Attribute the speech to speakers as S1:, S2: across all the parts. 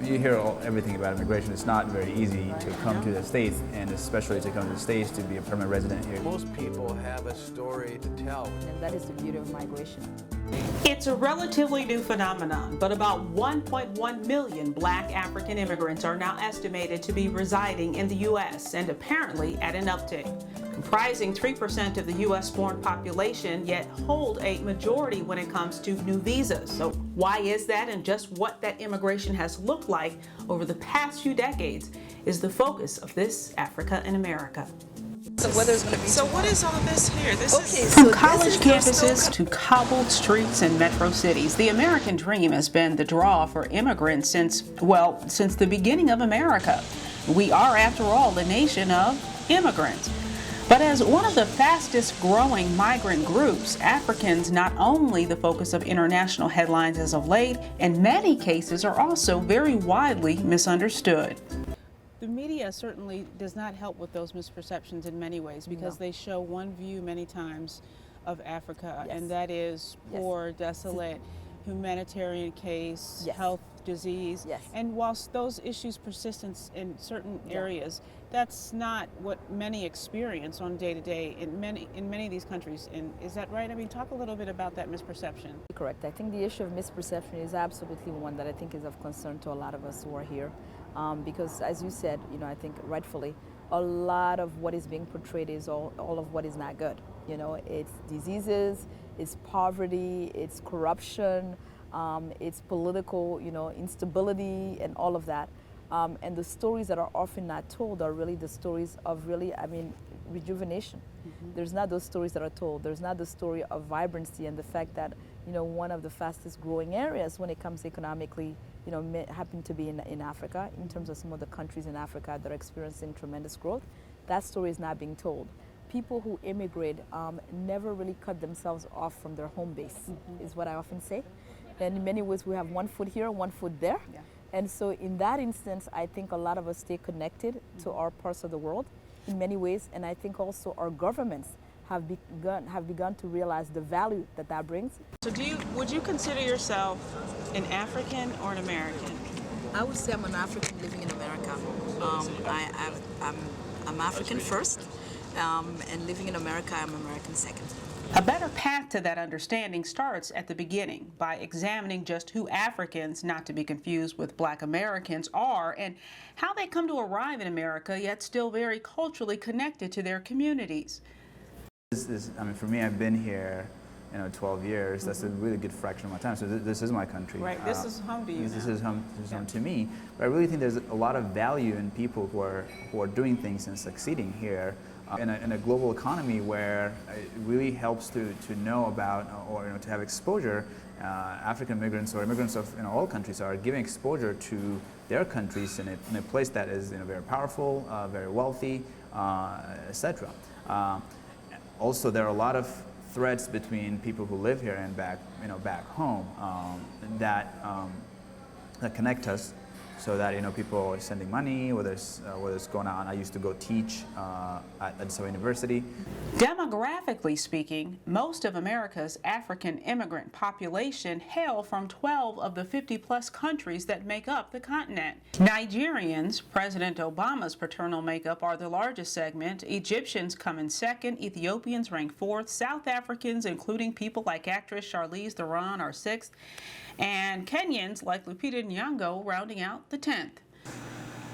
S1: You hear everything about immigration. It's not very easy to come to the States, and especially to come to the States to be a permanent resident here.
S2: Most people have a story to tell.
S3: And that is the beauty of migration.
S4: It's a relatively new phenomenon, but about 1.1 million Black African immigrants are now estimated to be residing in the U.S. and apparently at an uptick. Comprising 3% of the U.S.-born population, yet hold a majority when it comes to new visas. So why is that, and just what that immigration has looked like over the past few decades is the focus of this Africa in America.
S3: So weather's going to be
S5: So what is all this here? This is
S4: From college campuses to cobbled streets and metro cities, the American dream has been the draw for immigrants since the beginning of America. We are, after all, the nation of immigrants. But as one of the fastest growing migrant groups, Africans not only the focus of international headlines as of late, in many cases are also very widely misunderstood.
S6: The media certainly does not help with those misperceptions in many ways, because they show one view many times of Africa, and that is poor, desolate, humanitarian case, health, disease. And whilst those issues persist in certain areas, that's not what many experience on day to day in many of these countries. And is that right? I mean, talk a little bit about that misperception.
S3: correct. I think the issue of misperception is absolutely one that I think is of concern to a lot of us who are here. Because as you said, I think rightfully, a lot of what is being portrayed is all of what is not good. It's diseases, it's poverty, it's corruption, it's political, instability and all of that. And the stories that are often not told are really the stories of rejuvenation. There's not those stories that are told. There's not the story of vibrancy and the fact that, one of the fastest growing areas when it comes economically, happen to be in Africa, in terms of some of the countries in Africa that are experiencing tremendous growth. That story is not being told. People who immigrate never really cut themselves off from their home base, is what I often say. And in many ways, we have one foot here, one foot there. And so in that instance, I think a lot of us stay connected to our parts of the world in many ways. And I think also our governments have begun to realize the value that brings.
S6: So would you consider yourself an African or an American?
S3: I would say I'm an African living in America. I'm African first, and living in America, I'm American second.
S4: A better path to that understanding starts at the beginning by examining just who Africans, not to be confused with Black Americans, are and how they come to arrive in America, yet still very culturally connected to their communities.
S1: For me, I've been here 12 years. That's a really good fraction of my time. So this is my country.
S6: Right. This is home to you.
S1: This is home to me. But I really think there's a lot of value in people who are doing things and succeeding here in a global economy where it really helps to know about or to have exposure. African immigrants or immigrants of all countries are giving exposure to their countries in a place that is very powerful, very wealthy, etc. Also, there are a lot of threads between people who live here and back home that connect us, so that people are sending money, whether it's going on. I used to go teach at Sudan University.
S4: Demographically speaking, most of America's African immigrant population hail from 12 of the 50-plus countries that make up the continent. Nigerians, President Obama's paternal makeup, are the largest segment. Egyptians come in second. Ethiopians rank fourth. South Africans, including people like actress Charlize Theron, are sixth. And Kenyans, like Lupita Nyong'o, rounding out the 10th.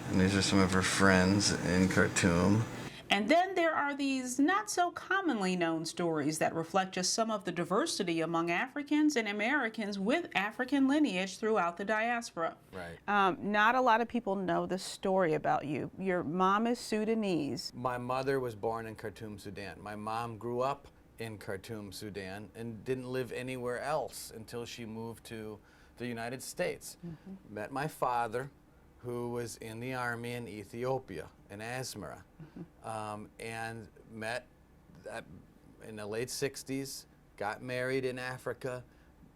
S2: And these are some of her friends in Khartoum.
S4: And then there are these not so commonly known stories that reflect just some of the diversity among Africans and Americans with African lineage throughout the diaspora.
S2: Right.
S6: Not a lot of people know the story about you. Your mom is Sudanese.
S2: My mother was born in Khartoum, Sudan. My mom grew up in Khartoum, Sudan, and didn't live anywhere else until she moved to the United States. Met my father, who was in the army in Ethiopia, in Asmara, and met in the late 60s, got married in Africa,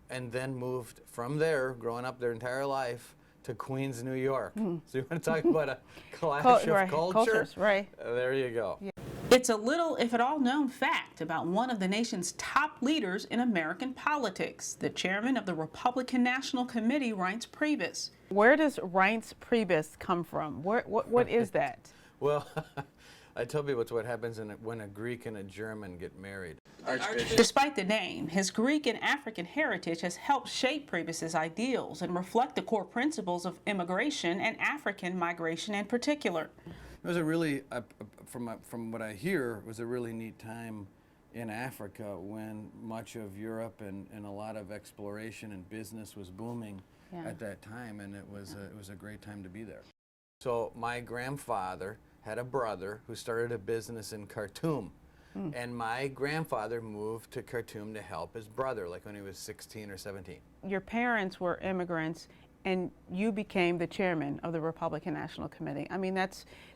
S2: and then moved from there, growing up their entire life, to Queens, New York. So you want to talk about a clash of culture?
S6: Cultures, right.
S2: There you go.
S6: Yeah.
S4: It's a little, if at all, known fact about one of the nation's top leaders in American politics, the chairman of the Republican National Committee, Reince Priebus.
S6: Where does Reince Priebus come from? What is that?
S2: Well, I tell people it's what happens when a Greek and a German get married.
S4: Despite the name, his Greek and African heritage has helped shape Priebus's ideals and reflect the core principles of immigration and African migration in particular.
S2: It was a really, from what I hear, it was a really neat time in Africa when much of Europe and a lot of exploration and business was booming at that time, and it was a great time to be there. So my grandfather had a brother who started a business in Khartoum. And my grandfather moved to Khartoum to help his brother, like when he was 16 or 17.
S6: Your parents were immigrants, and you became the chairman of the Republican National Committee. I mean,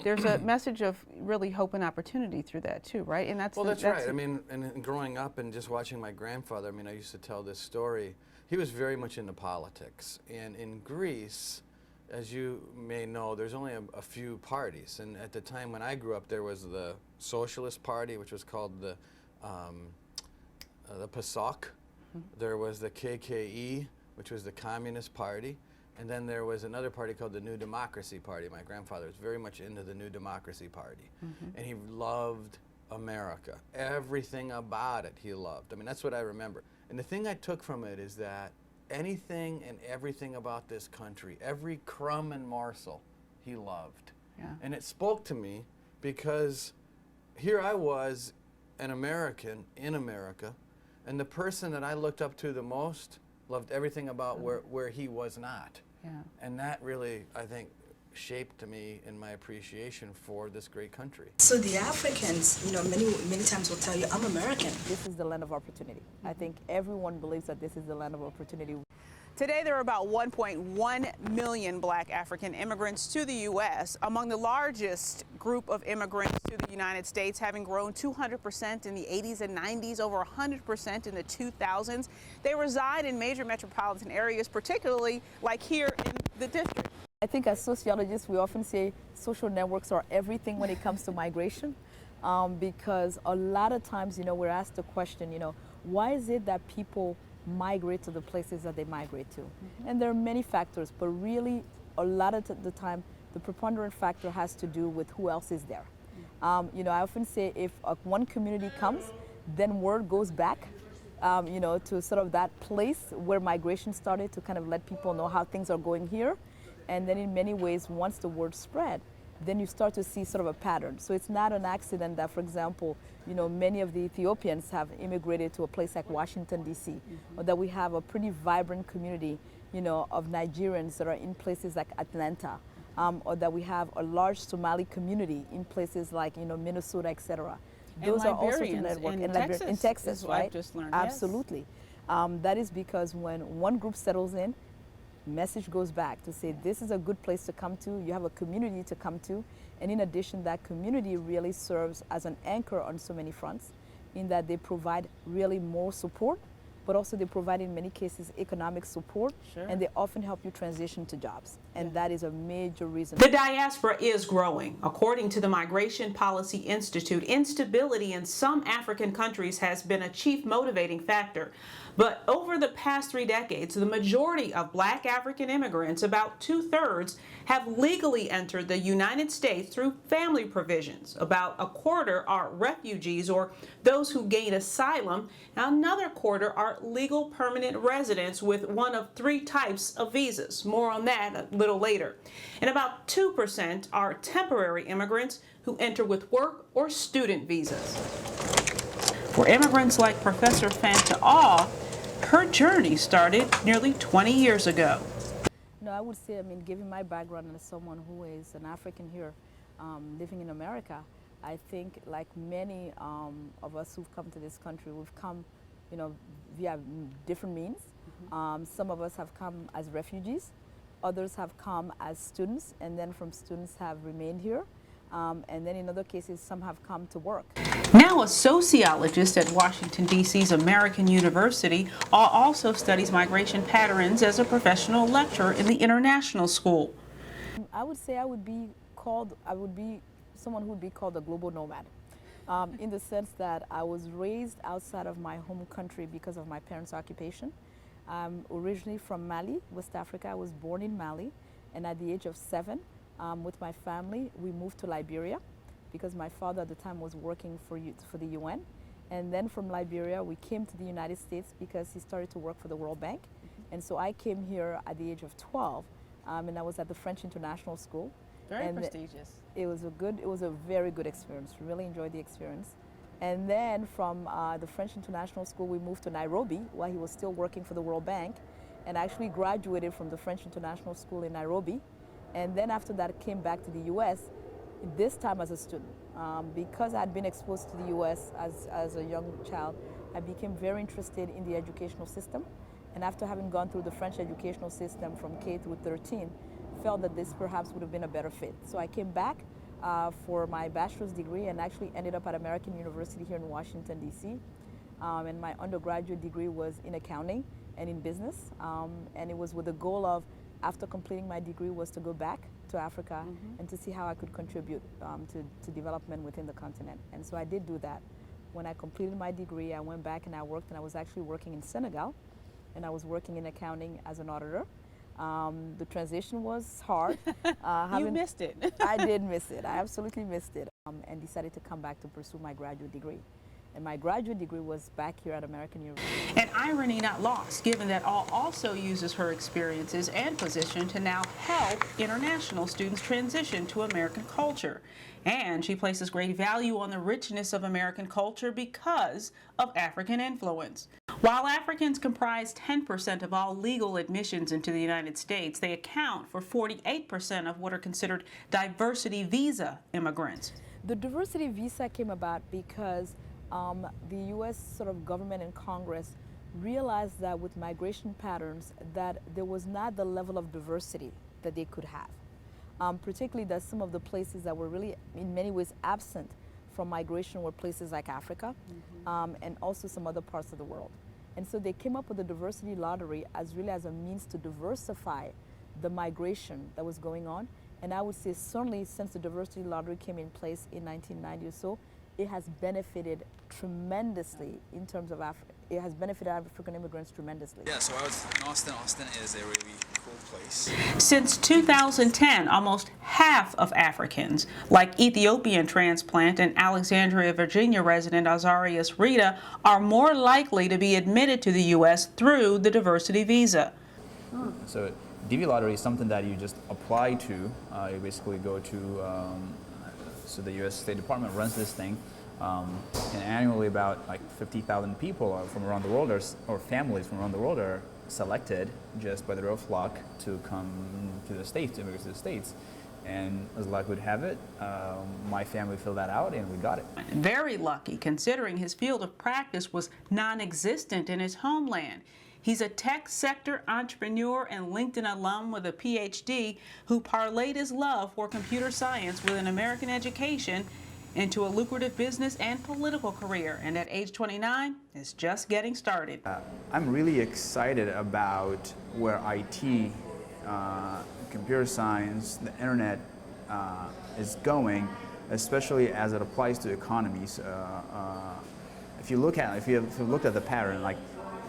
S6: there's a message of really hope and opportunity through that too, right? And that's
S2: right. I mean, and growing up and just watching my grandfather, I mean, I used to tell this story. He was very much into politics, and in Greece, as you may know, there's only a few parties, and at the time when I grew up, there was the Socialist Party, which was called the PASOK. There was the KKE, which was the Communist Party, and then there was another party called the New Democracy Party. My grandfather was very much into the New Democracy Party, and he loved America. Everything about it he loved. I mean, that's what I remember. And the thing I took from it is that anything and everything about this country, every crumb and morsel, he loved.
S6: Yeah.
S2: And it spoke to me because here I was, an American in America, and the person that I looked up to the most loved everything about where he was not.
S6: Yeah.
S2: And that really, I think, shaped me in my appreciation for this great country.
S7: So the Africans, you know, many times will tell you, I'm American.
S3: This is the land of opportunity. I think everyone believes that this is the land of opportunity.
S6: Today, there are about 1.1 million black African immigrants to the U.S., among the largest group of immigrants to the United States, having grown 200% in the 80s and 90s, over 100% in the 2000s. They reside in major metropolitan areas, particularly like here in the district.
S3: I think as sociologists, we often say social networks are everything when it comes to migration, because a lot of times, you know, we're asked the question, you know, why is it that people migrate to the places that they migrate to? And there are many factors, but really a lot of the time, the preponderant factor has to do with who else is there. You know, I often say if one community comes, then word goes back, you know, to sort of that place where migration started, to kind of let people know how things are going here. And then in many ways, once the word spread, then you start to see sort of a pattern. So it's not an accident that, for example, you know, many of the Ethiopians have immigrated to a place like Washington, D.C., or that we have a pretty vibrant community, you know, of Nigerians that are in places like Atlanta, or that we have a large Somali community in places like, you know, Minnesota, et cetera. Those are also networks in Texas, right?
S6: I've just learned.
S3: Absolutely.
S6: Yes.
S3: That is because when one group settles in, message goes back to say this is a good place to come to, you have a community to come to, and in addition, that community really serves as an anchor on so many fronts, in that they provide really more support, but also they provide in many cases economic support, and they often help you transition to jobs, and that is a major reason.
S4: The diaspora is growing. According to the Migration Policy Institute, instability in some African countries has been a chief motivating factor. But over the past 3 decades, the majority of black African immigrants, about 2/3, have legally entered the United States through family provisions. About a quarter are refugees or those who gain asylum. Another quarter are legal permanent residents with one of 3 types of visas. More on that a little later. And about 2% are temporary immigrants who enter with work or student visas. For immigrants like Professor Fanta Aw, her journey started nearly 20 years ago.
S3: No, I would say, I mean, given my background as someone who is an African here living in America, I think like many of us who've come to this country, we've come, you know, via different means. Some of us have come as refugees, others have come as students, and then from students have remained here. And then in other cases, some have come to work.
S4: Now a sociologist at Washington, D.C.'s American University, also studies migration patterns as a professional lecturer in the international school.
S3: I would say I would be someone who would be called a global nomad. In the sense that I was raised outside of my home country because of my parents' occupation. I'm originally from Mali, West Africa. I was born in Mali, and at the age of 7, with my family, we moved to Liberia because my father at the time was working for the UN. And then from Liberia, we came to the United States because he started to work for the World Bank. And so I came here at the age of 12, and I was at the French International School.
S6: Very prestigious.
S3: It was a very good experience. Really enjoyed the experience. And then from the French International School, we moved to Nairobi while he was still working for the World Bank, and actually graduated from the French International School in Nairobi. And then after that, came back to the U.S., this time as a student. Because I had been exposed to the U.S. as a young child, I became very interested in the educational system. And after having gone through the French educational system from K through 13, felt that this perhaps would have been a better fit. So I came back for my bachelor's degree and actually ended up at American University here in Washington, D.C. And my undergraduate degree was in accounting and in business. And it was with the goal of, after completing my degree, was to go back to Africa and to see how I could contribute to development within the continent. And so I did do that. When I completed my degree, I went back and I worked, and I was actually working in Senegal, and I was working in accounting as an auditor. The transition was hard.
S6: You missed it.
S3: I did miss it. I absolutely missed it, and decided to come back to pursue my graduate degree. And my graduate degree was back here at American University.
S4: An irony not lost, given that All also uses her experiences and position to now help international students transition to American culture. And she places great value on the richness of American culture because of African influence. While Africans comprise 10% of all legal admissions into the United States, they account for 48% of what are considered diversity visa immigrants.
S3: The diversity visa came about because the U.S. sort of government and Congress realized that with migration patterns that there was not the level of diversity that they could have. Particularly that some of the places that were really in many ways absent from migration were places like Africa and also some other parts of the world. And so they came up with the diversity lottery as really as a means to diversify the migration that was going on. And I would say certainly since the diversity lottery came in place in 1990 or so, it has benefited tremendously in terms of it has benefited African immigrants tremendously.
S1: Yeah, so I was in Austin. Austin is a really cool place.
S4: Since 2010, almost half of Africans, like Ethiopian transplant and Alexandria, Virginia resident Azarias Rita, are more likely to be admitted to the U.S. through the diversity visa.
S1: So DV lottery is something that you just apply to. You basically go to, so the U.S. State Department runs this thing, and annually about like 50,000 people from around the world or families from around the world are selected just by the rough luck to come to the States, to immigrate to the States. And as luck would have it, my family filled that out and we got it.
S4: Very lucky, considering his field of practice was non-existent in his homeland. He's a tech sector entrepreneur and LinkedIn alum with a PhD who parlayed his love for computer science with an American education into a lucrative business and political career, and at age 29 is just getting started.
S1: I'm really excited about where IT, computer science, the internet is going, especially as it applies to economies. If you look at the pattern, like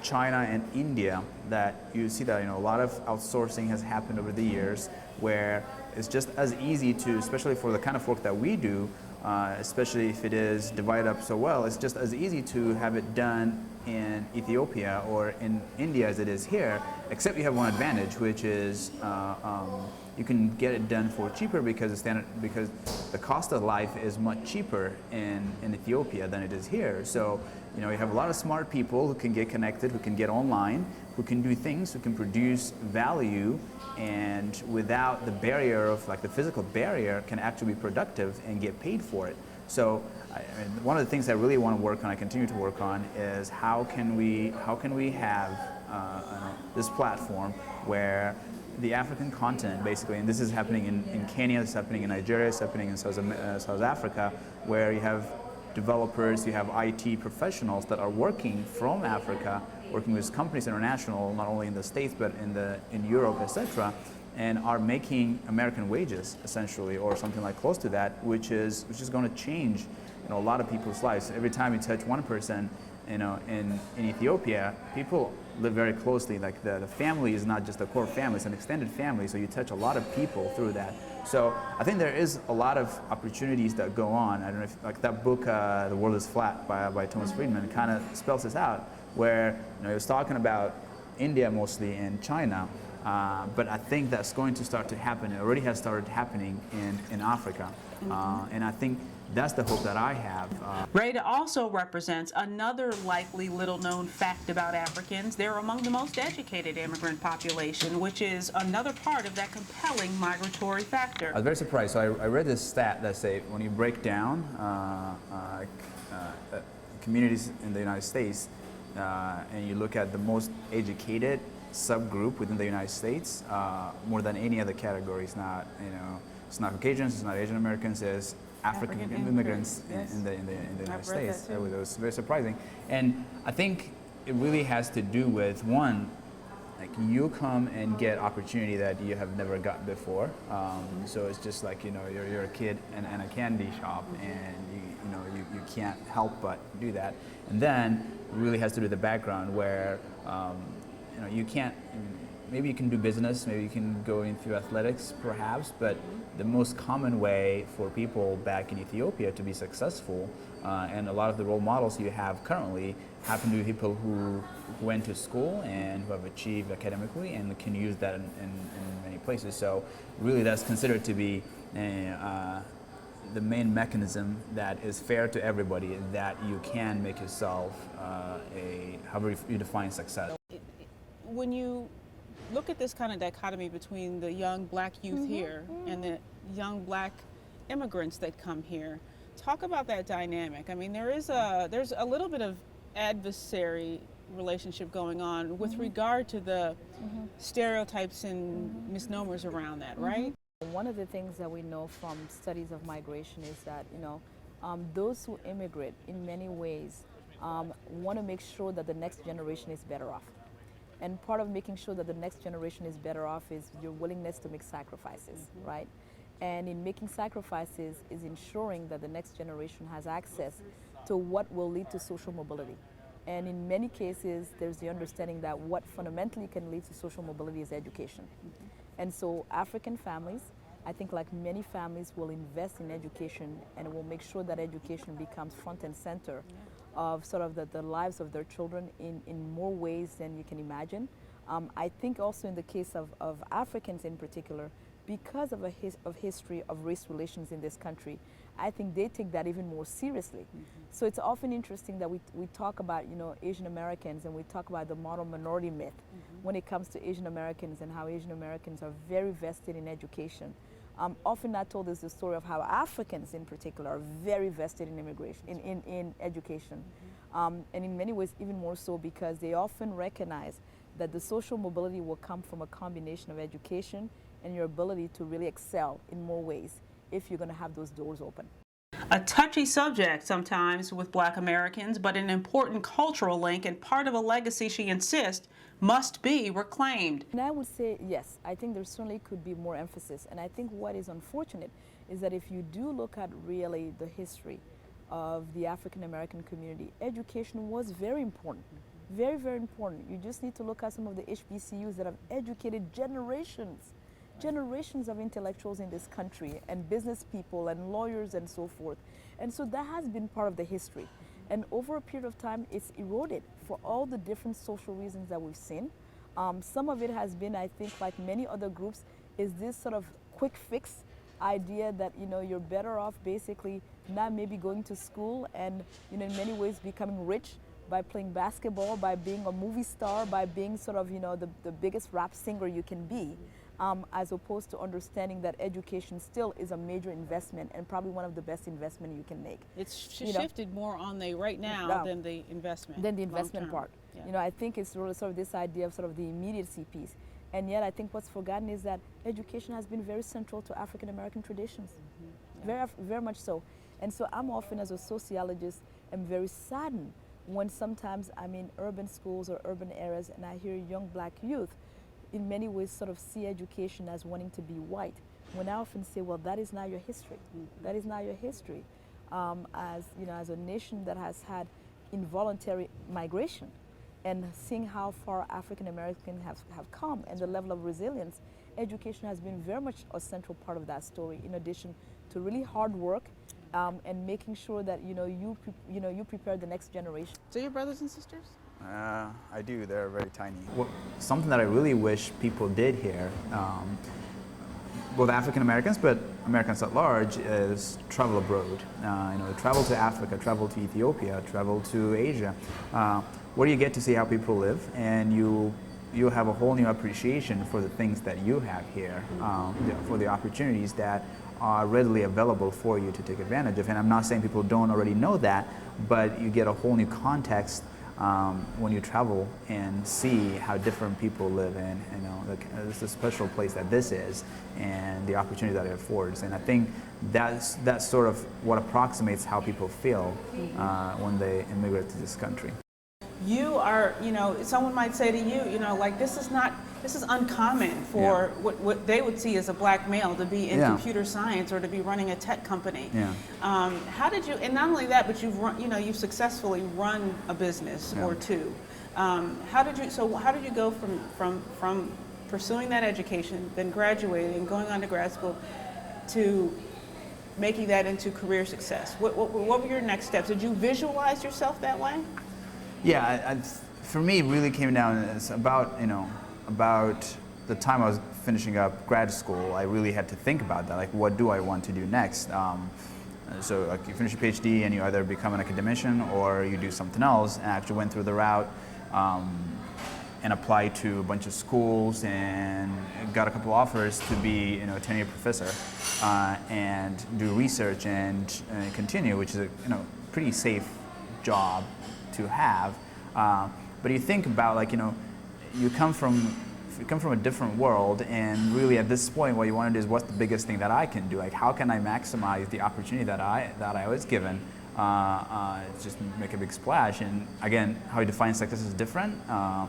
S1: China and India, that you see that a lot of outsourcing has happened over the years, where it's just as easy to, especially for the kind of work that we do, especially if it is divided up so well, it's just as easy to have it done in Ethiopia or in India as it is here, except you have one advantage, which is you can get it done for cheaper because the cost of life is much cheaper in Ethiopia than it is here. So you have a lot of smart people who can get connected, who can get online, who can do things, who can produce value, and without the barrier of the physical barrier, can actually be productive and get paid for it. So one of the things I really want to work on, I continue to work on, is how can we have this platform where the African continent, basically, and this is happening in Kenya, it's happening in Nigeria, it's happening in South Africa, where you have developers, you have IT professionals that are working from Africa, working with companies international, not only in the States, but in Europe, etc., and are making American wages, essentially, or something like close to that, which is going to change, a lot of people's lives. Every time you touch one person, in Ethiopia, people live very closely. Like the family is not just a core family, it's an extended family, so you touch a lot of people through that. So I think there is a lot of opportunities that go on. I don't know if, like that book, The World is Flat by Thomas Friedman, kind of spells this out, where he was talking about India mostly and China, but I think that's going to start to happen. It already has started happening in Africa, and I think that's the hope that I have.
S4: Rada also represents another likely little-known fact about Africans. They're among the most educated immigrant population, which is another part of that compelling migratory factor.
S1: I was very surprised. So I read this stat that say when you break down communities in the United States and you look at the most educated subgroup within the United States, more than any other category, it's not Caucasians, it's not Asian Americans, it's African immigrants
S6: yes.
S1: in the United States.
S6: That too.
S1: It was very surprising, and I think it really has to do with one, like you come and get opportunity that you have never got before. So it's just like you're a kid in a candy shop, and you can't help but do that. And then it really has to do with the background where you can't. Maybe you can do business, maybe you can go into athletics perhaps, but the most common way for people back in Ethiopia to be successful, and a lot of the role models you have currently happen to be people who went to school and who have achieved academically and can use that in many places. So really that's considered to be the main mechanism that is fair to everybody, that you can make yourself however you define success.
S6: When you look at this kind of dichotomy between the young black youth here and the young black immigrants that come here, talk about that dynamic. I mean, there's a little bit of adversary relationship going on with regard to the stereotypes and misnomers around that, right?
S3: One of the things that we know from studies of migration is that those who immigrate in many ways want to make sure that the next generation is better off. And part of making sure that the next generation is better off is your willingness to make sacrifices, right? And in making sacrifices is ensuring that the next generation has access to what will lead to social mobility. And in many cases, there's the understanding that what fundamentally can lead to social mobility is education. And so African families, I think like many families, will invest in education and will make sure that education becomes front and center of sort of the lives of their children in more ways than you can imagine. I think also in the case of Africans in particular, because of a history of race relations in this country, I think they take that even more seriously. So it's often interesting that we talk about Asian Americans, and we talk about the model minority myth when it comes to Asian Americans and how Asian Americans are very vested in education. Often not told is the story of how Africans in particular are very vested in in education. And in many ways even more so because they often recognize that the social mobility will come from a combination of education and your ability to really excel in more ways if you're going to have those doors open.
S4: A touchy subject sometimes with Black Americans, but an important cultural link and part of a legacy she insists must be reclaimed.
S3: And I would say yes, I think there certainly could be more emphasis. And I think what is unfortunate is that if you do look at really the history of the African American community, education was very important. Very, very important. You just need to look at some of the HBCUs that have educated generations of intellectuals in this country, and business people and lawyers and so forth. And so that has been part of the history. And over a period of time, it's eroded for all the different social reasons that we've seen. Some of it has been, I think, like many other groups, is this sort of quick fix idea that you're better off basically not maybe going to school and in many ways becoming rich by playing basketball, by being a movie star, by being sort of the biggest rap singer you can be. As opposed to understanding that education still is a major investment and probably one of the best investment you can make.
S6: It's shifted more on the right now than the investment.
S3: Than the investment part.
S6: Yeah.
S3: I think it's really sort of this idea of sort of the immediacy piece. And yet I think what's forgotten is that education has been very central to African American traditions, very much so. And so I'm often, as a sociologist, am very saddened when sometimes I'm in urban schools or urban areas and I hear young black youth in many ways sort of see education as wanting to be white, when I often say, well, that is not your history. That is not your history. As you know, as a nation that has had involuntary migration, and seeing how far African Americans have come and the level of resilience, education has been very much a central part of that story, in addition to really hard work and making sure that you prepare the next generation.
S6: So your brothers and sisters?
S1: I do. They're very tiny. Something that I really wish people did here, both African Americans, but Americans at large, is travel abroad. Travel to Africa, travel to Ethiopia, travel to Asia, where you get to see how people live, and you have a whole new appreciation for the things that you have here, for the opportunities that are readily available for you to take advantage of. And I'm not saying people don't already know that, but you get a whole new context when you travel and see how different people live in. It's a special place that this is, and the opportunity that it affords. And I think that's sort of what approximates how people feel when they immigrate to this country.
S6: You are, someone might say to you, like this is uncommon for what they would see as a black male to be in computer science or to be running a tech company. How did you, and not only that, but you've successfully run a business or two. How did you go from pursuing that education, then graduating, going on to grad school, to making that into career success? What were your next steps? Did you visualize yourself that way?
S1: Yeah, for me, it really came down. It's about the time I was finishing up grad school. I really had to think about that. Like, what do I want to do next? So, like, you finish your PhD and you either become an academician or you do something else. And I actually went through the route and applied to a bunch of schools and got a couple offers to be, a tenured professor and do research and continue, which is a pretty safe job to have, but you think about you come from a different world, and really at this point what you want to do is, what's the biggest thing that I can do? Like, how can I maximize the opportunity that I was given? Just make a big splash. And again, how you define success is different. How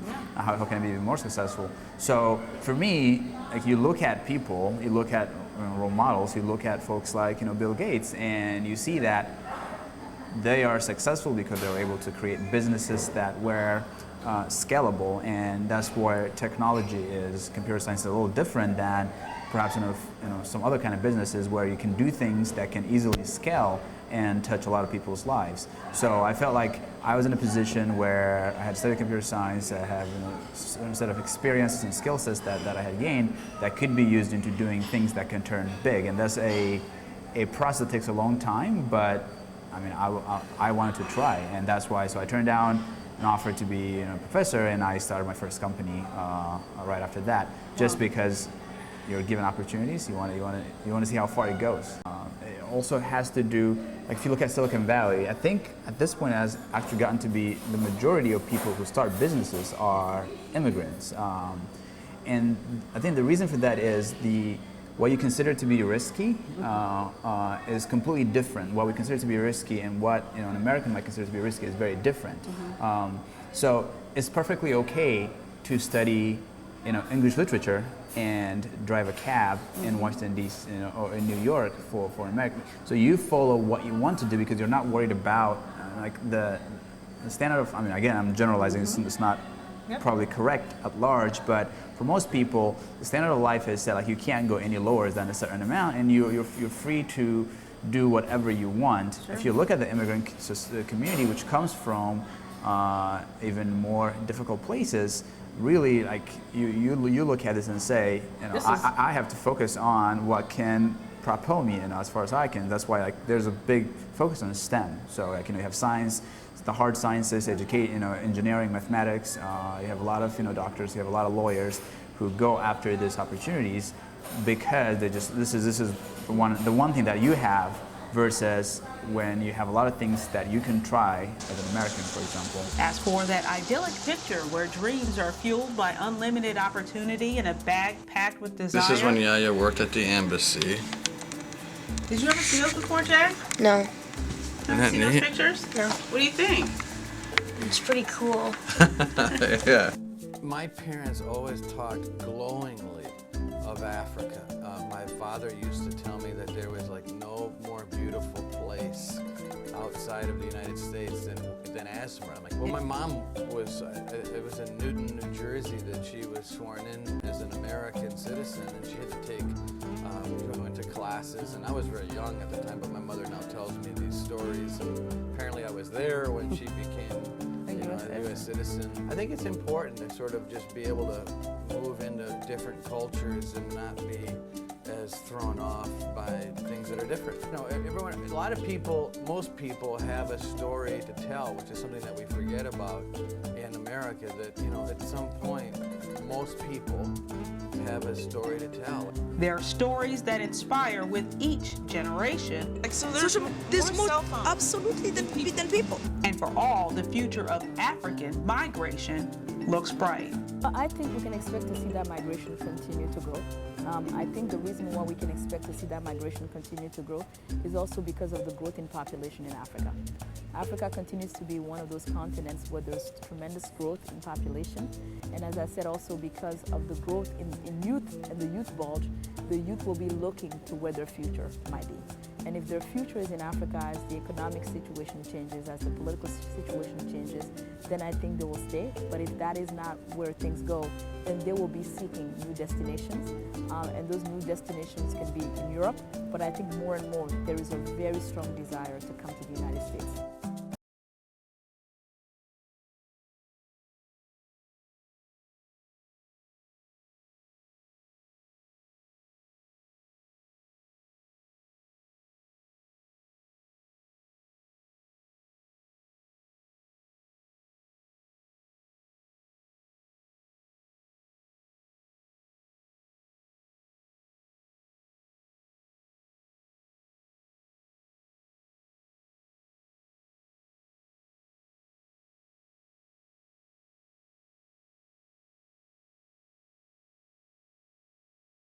S1: can I be even more successful? So for me, like, you look at people, you look at role models, you look at folks like Bill Gates, and you see that they are successful because they're able to create businesses that were scalable, and that's where technology is. Computer science is a little different than perhaps some other kind of businesses where you can do things that can easily scale and touch a lot of people's lives. So I felt like I was in a position where I had studied computer science, I have a set of experiences and skill sets that I had gained that could be used into doing things that can turn big. And that's a process that takes a long time, but I wanted to try, and that's why. So I turned down an offer to be a professor, and I started my first company right after that. Just because you're given opportunities, you want to see how far it goes. It also has to do, like, if you look at Silicon Valley, I think at this point it has actually gotten to be the majority of people who start businesses are immigrants, and I think the reason for that is what you consider to be risky is completely different. What we consider to be risky and what an American might consider to be risky is very different. So it's perfectly okay to study English literature and drive a cab in Washington D.C. Or in New York for America. So you follow what you want to do because you're not worried about the standard of. Again, I'm generalizing. It's not probably correct at large, but for most people, the standard of life is that you can't go any lower than a certain amount, and you're free to do whatever you want. Sure. If you look at the immigrant community, which comes from even more difficult places, really, you look at this and say, I have to focus on what can propel me, as far as I can. That's why there's a big focus on STEM. So you have science, the hard sciences, engineering, mathematics. You have a lot of doctors. You have a lot of lawyers who go after these opportunities because this is the one thing that you have versus when you have a lot of things that you can try as an American, for example.
S4: As for that idyllic picture where dreams are fueled by unlimited opportunity and a bag packed with desire.
S2: This is when Yaya worked at the embassy.
S6: Did you ever see those before, Jack?
S8: No.
S6: Never seen those pictures?
S8: No.
S6: What do you think?
S8: It's pretty cool.
S2: Yeah. My parents always talked glowingly of Africa. My father used to tell me that there was like no more beautiful place outside of the United States than Asmara. I'm like, well, my mom was, it was in Newton, New Jersey that she was sworn in as an American citizen, and she had to take, she went to classes, and I was very young at the time, but my mother now tells me these stories, and apparently I was there when she became a U.S. citizen. I think it's important to sort of just be able to move into different cultures and not be as thrown off by things that are different. You know, everyone, a lot of people, most people have a story to tell, which is something that we forget about in America, that, you know, at some point, most people have a story to tell.
S4: There are stories that inspire with each generation.
S5: Like, so there's more cell phones.
S7: Absolutely than people.
S4: And for all, the future of African migration looks bright.
S3: I think we can expect to see that migration continue to grow. I think the reason why we can expect to see that migration continue to grow is also because of the growth in population in Africa. Africa continues to be one of those continents where there's tremendous growth in population. And as I said, also because of the growth in youth and the youth bulge, the youth will be looking to where their future might be. And if their future is in Africa, as the economic situation changes, as the political situation changes, then I think they will stay. But if that is not where things go, then they will be seeking new destinations. And those new destinations can be in Europe, but I think more and more there is a very strong desire to come to